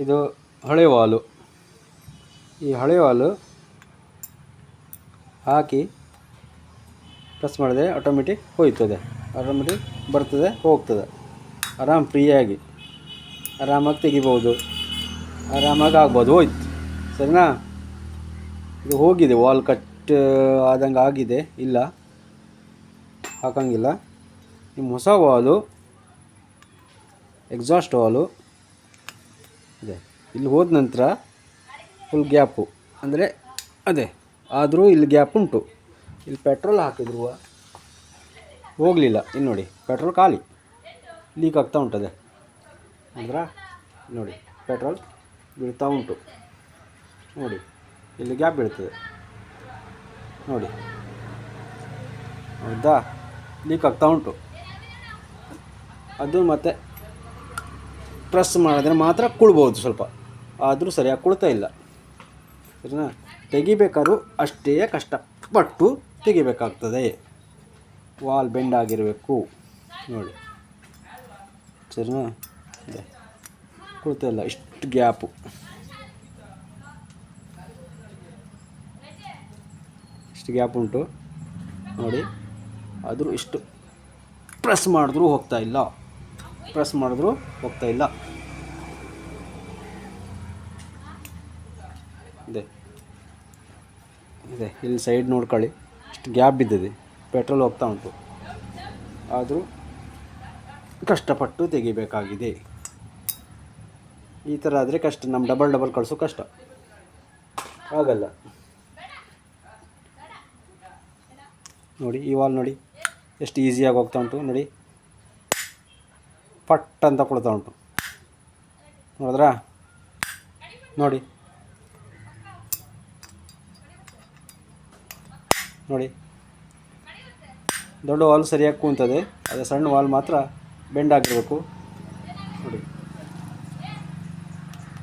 ಇದು ಹಳೆ ವಾಲು. ಈ ಹಳೆ ವಾಲು ಹಾಕಿ ಪ್ರೆಸ್ ಮಾಡಿದ್ರೆ ಆಟೋಮೆಟಿಕ್ ಹೋಯ್ತದೆ, ಆಟೋಮೆಟಿಕ್ ಬರ್ತದೆ ಹೋಗ್ತದೆ. ಫ್ರೀಯಾಗಿ ಆರಾಮಾಗಿ ತೆಗಿಬೋದು, ಆರಾಮಾಗಿ ಆಗ್ಬೋದು. ಹೋಯ್ತು ಸರಿನಾ. ಇದು ಹೋಗಿದೆ, ವಾಲ್ ಕಟ್ ಆದಂಗೆ ಆಗಿದೆ, ಇಲ್ಲ ಹಾಕಂಗಿಲ್ಲ. ನಿಮ್ಮ ಹೊಸ ವಾಲು ಎಕ್ಸಾಸ್ಟ್ ವಾಲು ಇದೆ. ಇಲ್ಲಿ ಹೋದ ನಂತರ ಫುಲ್ ಗ್ಯಾಪು ಅಂದರೆ ಅದೇ, ಆದರೂ ಇಲ್ಲಿ ಗ್ಯಾಪ್ ಉಂಟು. ಇಲ್ಲಿ ಪೆಟ್ರೋಲ್ ಹಾಕಿದ್ರು ಹೋಗಲಿಲ್ಲ. ಇಲ್ಲಿ ನೋಡಿ ಪೆಟ್ರೋಲ್ ಖಾಲಿ, ಲೀಕ್ ಆಗ್ತಾ ಉಂಟದೆ ಅಂದ್ರೆ ನೋಡಿ, ಪೆಟ್ರೋಲ್ ಬೀಳ್ತಾ ಉಂಟು ನೋಡಿ, ಇಲ್ಲಿ ಗ್ಯಾಪ್ ಬೀಳ್ತದೆ ನೋಡಿ, ಹೌದಾ, ಲೀಕ್ ಆಗ್ತಾ ಉಂಟು. ಅದು ಮತ್ತು ಪ್ರೆಸ್ ಮಾಡಿದ್ರೆ ಮಾತ್ರ ಕುಳ್ಬೋದು ಸ್ವಲ್ಪ, ಆದರೂ ಸರಿಯಾಗಿ ಕುಳ್ತಾ ಇಲ್ಲ ಸರಿನಾ. ತೆಗಿಬೇಕಾದ್ರೂ ಅಷ್ಟೇ ಕಷ್ಟಪಟ್ಟು ತೆಗಿಬೇಕಾಗ್ತದೆ. ವಾಲ್ ಬೆಂಡ್ ಆಗಿರಬೇಕು ನೋಡಿ ಸರಿನಾ. ಇದೆ ಕುಳ್ತಾ ಇಲ್ಲ, ಇಷ್ಟು ಗ್ಯಾಪು, ಇಷ್ಟು ಗ್ಯಾಪ್ ಉಂಟು ನೋಡಿ. ಆದರೂ ಇಷ್ಟು ಪ್ರೆಸ್ ಮಾಡಿದ್ರೂ ಹೋಗ್ತಾ ಇಲ್ಲ, ಪ್ರೆಸ್ ಮಾಡಿದ್ರೂ ಹೋಗ್ತಾ ಇಲ್ಲ. ಇದೆ ಇದೆ ಇಲ್ಲಿ ಸೈಡ್ ನೋಡ್ಕೊಳ್ಳಿ, ಇಷ್ಟು ಗ್ಯಾಪ್ ಬಿದ್ದಿದೆ, ಪೆಟ್ರೋಲ್ ಹೋಗ್ತಾ ಉಂಟು, ಆದರೂ ಕಷ್ಟಪಟ್ಟು ತೆಗಿಬೇಕಾಗಿದೆ. ಈ ಥರ ಆದರೆ ಕಷ್ಟ, ನಮ್ಮ ಡಬಲ್ ಕಳಿಸೋ ಕಷ್ಟ ಆಗಲ್ಲ ನೋಡಿ. ಈ ವಾಲ್ ನೋಡಿ ಎಷ್ಟು ಈಸಿಯಾಗಿ ಹೋಗ್ತಾ ಉಂಟು ನೋಡಿ, ಪಟ್ ಅಂತ ಕೊಡ್ತಾ ಉಂಟು, ನೋಡಿದ್ರಾ ನೋಡಿ ನೋಡಿ. ದೊಡ್ಡ ವಾಲ್ ಸರಿಯಾಗಿ ಕೂಂತದೆ, ಅದೇ ಸಣ್ಣ ವಾಲ್ ಮಾತ್ರ ಬೆಂಡ್ ಆಗಿರಬೇಕು ನೋಡಿ.